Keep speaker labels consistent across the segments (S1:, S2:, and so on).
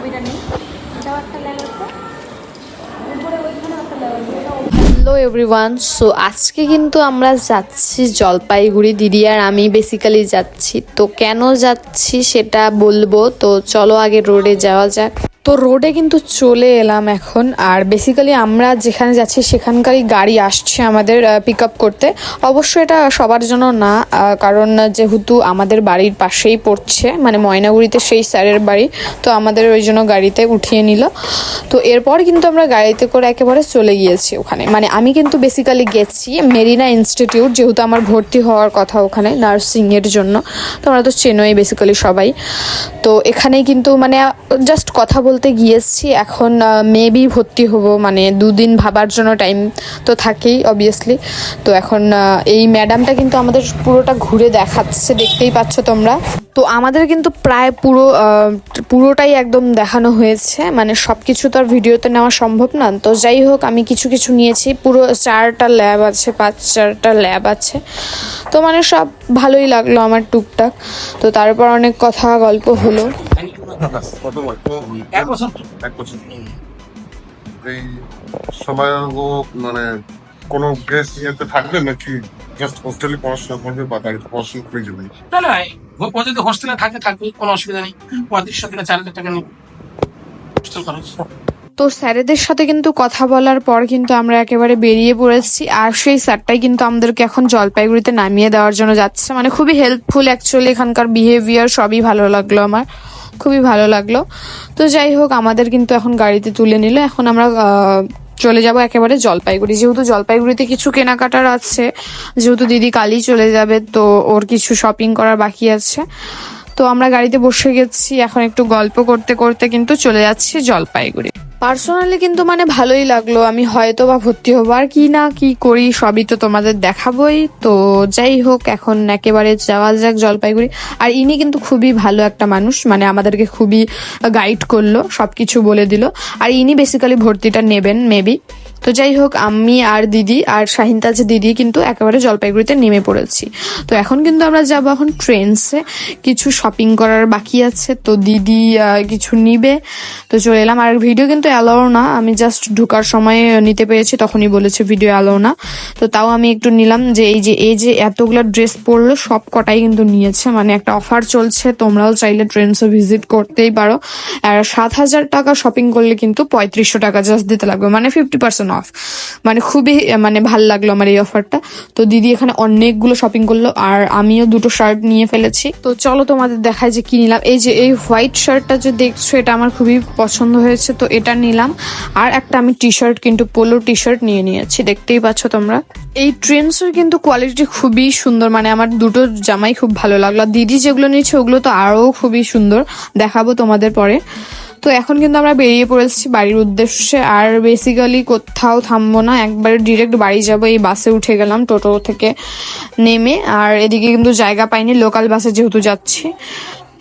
S1: চাবিটা নেই, এটাও একটা লেগেছে।
S2: হ্যালো এভরিওয়ান, সো আজকে কিন্তু আমরা যাচ্ছি জলপাইগুড়ি, দিদি আর আমি বেসিক্যালি যাচ্ছি। তো কেন যাচ্ছি সেটা বলবো, তো চলো আগে রোডে যাওয়া যাক। তো রোডে কিন্তু চলে এলাম এখন, আর বেসিক্যালি আমরা যেখানে যাচ্ছি সেখানকারই গাড়ি আসছে আমাদের পিক আপ করতে। অবশ্য এটা সবার জন্য না, কারণ যেহেতু আমাদের বাড়ির পাশেই পড়ছে, মানে ময়নাগুড়িতে সেই স্যারের বাড়ি, তো আমাদের ওই জন্য গাড়িতে উঠিয়ে নিল। তো এরপর কিন্তু আমরা গাড়িতে করে একেবারে চলে গিয়েছি ওখানে। মানে আমি কিন্তু বেসিক্যালি গেছি মেরিনা ইনস্টিটিউট, যেহেতু আমার ভর্তি হওয়ার কথা ওখানে নার্সিংয়ের জন্য। তোমরা তো চেনোই বেসিক্যালি সবাই। তো এখানেই কিন্তু মানে জাস্ট কথা বলতে গিয়েছি। এখন মেবি ভর্তি হব, মানে দুদিন ভাবার জন্য টাইম তো থাকেই অবভিয়াসলি। তো এখন এই ম্যাডামটা কিন্তু আমাদের পুরোটা ঘুরে দেখাচ্ছে, দেখতেই পাচ্ছ তোমরা। তো আমাদের কিন্তু প্রায় পুরোটাই একদম দেখানো হয়েছে, মানে সব কিছু তো আর ভিডিওতে নেওয়া সম্ভব না। তো যাই হোক, আমি কিছু কিছু নিয়েছি। পুরো 4টা ল্যাব আছে, 5-4টা ল্যাব আছে। তো মানে সব ভালোই লাগলো আমার টুকটাক। তো তারপর অনেক কথা গল্প হলো।
S3: এক বছর এই সময় মানে কোনো গেস ইয়েতে থাকবে নাকি জাস্ট হোস্টেলে পড়াশোনা করবে বা বাড়িতে পড়াশোনা করে যাবে?
S4: না না, যদি হোস্টেলে থাকবে কোনো অসুবিধা নেই। 3500 থেকে 4000 টাকা নেই হোস্টেল খরচ।
S2: তো স্যারেদের সাথে কিন্তু কথা বলার পর কিন্তু আমরা একেবারে বেরিয়ে পড়েছি। আর সেই স্যারটাই কিন্তু আমাদেরকে এখন জলপাইগুড়িতে নামিয়ে দেওয়ার জন্য যাচ্ছে। মানে খুবই হেল্পফুল অ্যাকচুয়ালি, এখানকার বিহেভিয়ার সবই ভালো লাগলো, আমার খুবই ভালো লাগলো। তো যাই হোক, আমাদের কিন্তু এখন গাড়িতে তুলে নিল। এখন আমরা চলে যাব একেবারে জলপাইগুড়ি। যেহেতু জলপাইগুড়িতে কিছু কেনাকাটার আছে, যেহেতু দিদি কালই চলে যাবে, তো ওর কিছু শপিং করার বাকি আছে। তো আমরা গাড়িতে বসে গেছি, এখন একটু গল্প করতে করতে কিন্তু চলে যাচ্ছি জলপাইগুড়ি। পার্সোনালি কিন্তু মানে ভালোই লাগলো। আমি হয়তো বা ভর্তি হবো, আর কি না কি করি সবই তো তোমাদের দেখাবোই। তো যাই হোক, এখন একেবারে যাওয়া যাক জলপাইগুড়ি। আর ইনি কিন্তু খুবই ভালো একটা মানুষ, মানে আমাদেরকে খুবই গাইড করলো, সবকিছু বলে দিল। আর ইনি বেসিক্যালি ভর্তিটা নেবেন মেবি। তো যাই হোক, আমি আর দিদি আর শাহিনতাজ দিদি কিন্তু একেবারে জলপাইগুড়িতে নেমে পড়েছি। তো এখন কিন্তু আমরা যাবো এখন ট্রেনসে, কিছু শপিং করার বাকি আছে। তো দিদি কিছু নিবে, তো চলে এলাম। আর ভিডিও কিন্তু অ্যালাউ না, আমি জাস্ট ঢোকার সময় নিতে পেরেছি, তখনই বলেছে ভিডিও অ্যালাউ না। তো তাও আমি একটু নিলাম। যে এই যে এতগুলো ড্রেস পরলো, সব কটাই কিন্তু নিয়েছে। মানে একটা অফার চলছে, তোমরাও চাইলে ট্রেন্ডসে ভিজিট করতেই পারো। আর 7000 টাকা শপিং করলে কিন্তু 3500 টাকা জাস্ট দিতে লাগবে, মানে 50% অফ। মানে খুবই মানে ভাল লাগলো আমার এই অফারটা। তো দিদি এখানে অনেকগুলো শপিং করলো, আর আমিও 2টো শার্ট নিয়ে ফেলেছি। তো চলো তোমাদের দেখায় যে কি নিলাম। এই যে এই হোয়াইট শার্টটা যে দেখছো, এটা আমার খুবই পছন্দ হয়েছে, তো এটা নিলাম। আর একটা আমি টি শার্ট, কিন্তু পোলো টি শার্ট নিয়ে নিয়েছি, দেখতেই পাচ্ছ তোমরা। এই ট্রেন্ডসের কিন্তু কোয়ালিটি খুবই সুন্দর, মানে আমার 2টো জামাই খুব ভালো লাগলো। দিদি যেগুলো নিয়েছে ওগুলো তো আরো খুবই সুন্দর, দেখাবো তোমাদের পরে। তো এখন কিন্তু আমরা বেরিয়ে পড়েছি বাড়ির উদ্দেশ্যে। আর বেসিক্যালি কোথাও থামবো না, একবারে ডিরেক্ট বাড়ি যাব। এই বাসে উঠে গেলাম টোটো থেকে নেমে। আর এদিকে কিন্তু জায়গা পাইনি, লোকাল বাসে যেহেতু যাচ্ছি।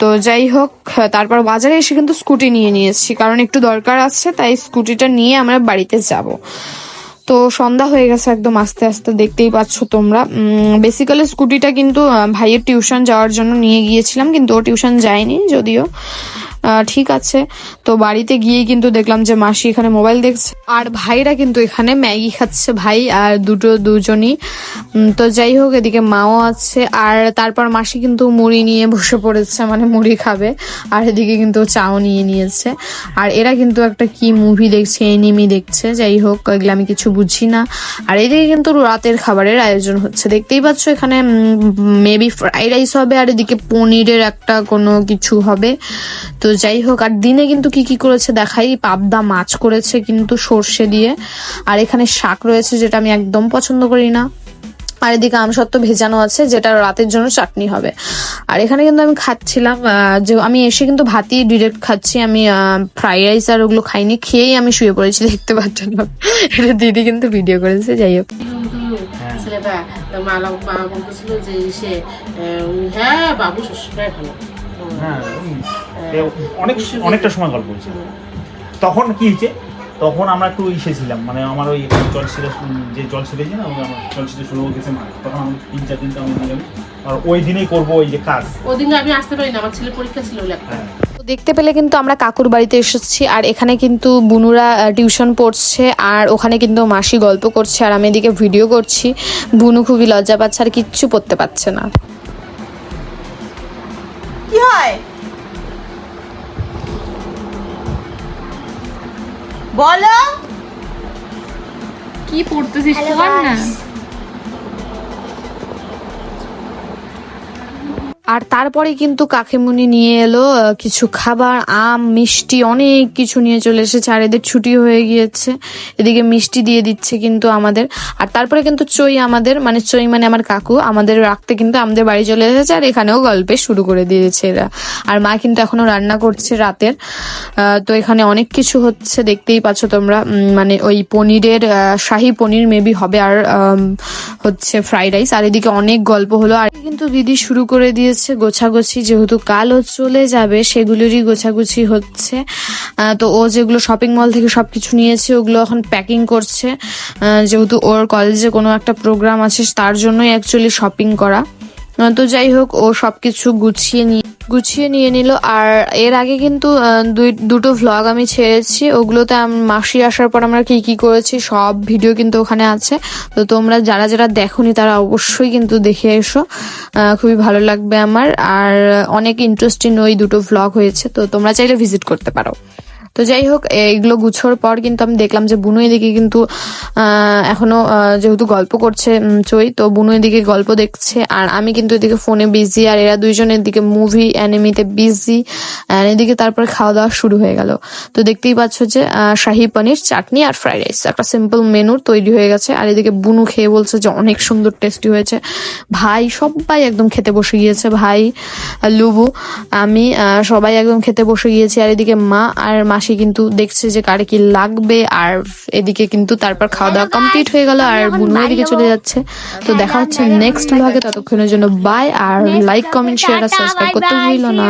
S2: তো যাই হোক, তারপর বাজারে এসে কিন্তু স্কুটি নিয়ে নিয়েছি, কারণ একটু দরকার আছে, তাই স্কুটিটা নিয়ে আমরা বাড়িতে যাব। তো সন্ধ্যা হয়ে গেছে একদম আস্তে আস্তে, দেখতেই পাচ্ছ তোমরা। বেসিক্যালি স্কুটিটা কিন্তু ভাইয়ের টিউশন যাওয়ার জন্য নিয়ে গিয়েছিলাম, কিন্তু ও টিউশন যায়নি যদিও। ঠিক আছে, তো বাড়িতে গিয়ে কিন্তু দেখলাম যে মাসি এখানে মোবাইল দেখছে, আর ভাইরা কিন্তু এখানে ম্যাগি খাচ্ছে, ভাই আর দুজনই। তো যাই হোক, এদিকে মাও আছে। আর তারপর মাসি কিন্তু মুড়ি নিয়ে বসে পড়েছে, মানে মুড়ি খাবে। আর এদিকে কিন্তু চাও নিয়ে নিয়েছে। আর এরা কিন্তু একটা কি মুভি দেখছে, এনিমি দেখছে। যাই হোক, এগুলো আমি কিছু বুঝি না। আর এদিকে কিন্তু রাতের খাবারের আয়োজন হচ্ছে, দেখতেই পাচ্ছ। এখানে মেবি ফ্রাইড রাইস হবে, আর এদিকে পনিরের একটা কোনো কিছু হবে। তো যাই হোক, আর দিনে কিন্তু কি কি করেছে দেখাই। পাবদা মাছ করেছে কিন্তু সর্ষে দিয়ে। আর এখানে শাক রয়েছে, যেটা আমি একদম পছন্দ করি না। আর এদিকে আমসত্ত্ব ভেজানো আছে, যেটা রাতের জন্য চাটনি হবে। আর এখানে কিন্তু আমি খাচ্ছিলাম, যে আমি এসে কিন্তু ভাতই ডিরেক্ট খাচ্ছি। আমি ফ্রাইড রাইস আর ওগুলো খাইনি, খেয়েই আমি শুয়ে পড়েছি, দেখতে পাচ্ছেন। এটা দিদি কিন্তু ভিডিও করেছে। যাই হোক,
S5: ছেলেটা মা বলতেছিল যে সে হ্যাঁ বাবু শ্বশুরটাই ভালো।
S6: অনেকটা সময় গল্প হয়েছে। তখন কি হয়েছে, তখন আমরা একটু ছিলাম, মানে আমার ওই জল ছিঁড়েছে না, আমার জল ছিঁড়ে শুরু হয়ে গেছে মাঠে। তখন আমি 3-4 দিন তো আমি নিলাম, আর ওই দিনেই করবো ওই যে কাজ।
S5: ওই দিনে আমি আসতে পারি না, আমার ছেলে পরীক্ষা ছিল।
S2: তো দেখতে পেলে কিন্তু আমরা কাকুর বাড়িতে এসেছি, আর এখানে কিন্তু বুনুরা টিউশন পড়ছে, আর ওখানে কিন্তু মাসি গল্প করছে, আর আমি এদিকে ভিডিও করছি। বুনু খুবই লজ্জা পাচ্ছে আর কিচ্ছু পড়তে পারছে না।
S7: কি হয় বলো?
S2: কি পড়তেছিস
S1: Hello
S2: বল না।
S1: guys.
S2: আর তারপরে কিন্তু কাকিমুনি নিয়ে এলো কিছু খাবার, আম, মিষ্টি, অনেক কিছু নিয়ে চলে এসেছে। আর এদের ছুটি হয়ে গিয়েছে, এদিকে মিষ্টি দিয়ে দিচ্ছে কিন্তু আমাদের। আর তারপরে কিন্তু চই আমাদের চই মানে আমার কাকু আমাদের রাখতে কিন্তু আমাদের বাড়ি চলে এসেছে, আর এখানেও গল্পে শুরু করে দিয়েছে এরা। আর মা কিন্তু এখনো রান্না করছে রাতের। তো এখানে অনেক কিছু হচ্ছে, দেখতেই পাচ্ছ তোমরা। মানে ওই পনিরের শাহী পনির মেবি হবে, আর হচ্ছে ফ্রাইড রাইস। আর এদিকে অনেক গল্প হলো। আর কিন্তু দিদি শুরু করে দিয়েছে গোছাগুছি, যেহেতু কালও চলে যাবে সেগুলোরই গোছাগুছি হচ্ছে। তো ও যেগুলো শপিং মল থেকে সবকিছু নিয়েছে ওগুলো এখন প্যাকিং করছে, যেহেতু ওর কলেজে কোনো একটা প্রোগ্রাম আছে তার জন্যই অ্যাকচুয়ালি শপিং করা। তো যাই হোক, ও সবকিছু গুছিয়ে নিয়ে নিল। আর এর আগে কিন্তু দুটো ভ্লগ আমি ছেড়েছি, ওগুলোতে মাসি আসার পর আমরা কি কি করেছি সব ভিডিও কিন্তু ওখানে আছে। তো তোমরা যারা যারা দেখোনি তারা অবশ্যই কিন্তু দেখে এসো, খুবই ভালো লাগবে আমার। আর অনেক ইন্টারেস্টিং ওই দুটো ভ্লগ হয়েছে, তো তোমরা চাইলে ভিজিট করতে পারো। তো যাই হোক, এইগুলো গুছোর পর কিন্তু আমি দেখলাম যে বুনু এদিকে কিন্তু এখনো যেহেতু গল্প করছে চই, তো বুনু এদিকে গল্প দেখছে, আর আমি কিন্তু এদিকে ফোনে বিজি, আর এরা দুইজনের দিকে মুভি অ্যানিমিতে বিজি। আর এদিকে তারপর খাওয়া দাওয়া শুরু হয়ে গেল। তো দেখতেই পাচ্ছ যে শাহী পনির, চাটনি আর ফ্রাইড রাইস, একটা সিম্পল মেনু তৈরি হয়ে গেছে। আর এদিকে বুনু খেয়ে বলছে যে অনেক সুন্দর টেস্টি হয়েছে। ভাই সবাই একদম খেতে বসে গিয়েছে, ভাই, লুবু, আমি, সবাই একদম খেতে বসে গিয়েছি। আর এদিকে মা আর মাসি কিন্তু দেখছে যে কারে কি লাগবে। আর এদিকে কিন্তু তারপর খাওয়া দাওয়া কমপ্লিট হয়ে গেল, আর বুনু এদিকে চলে যাচ্ছে। তো দেখা হচ্ছে নেক্সট ব্লগে, ততক্ষণের জন্য বাই। আর লাইক, কমেন্ট, শেয়ার আর সাবস্ক্রাইব করতে ভুলো না।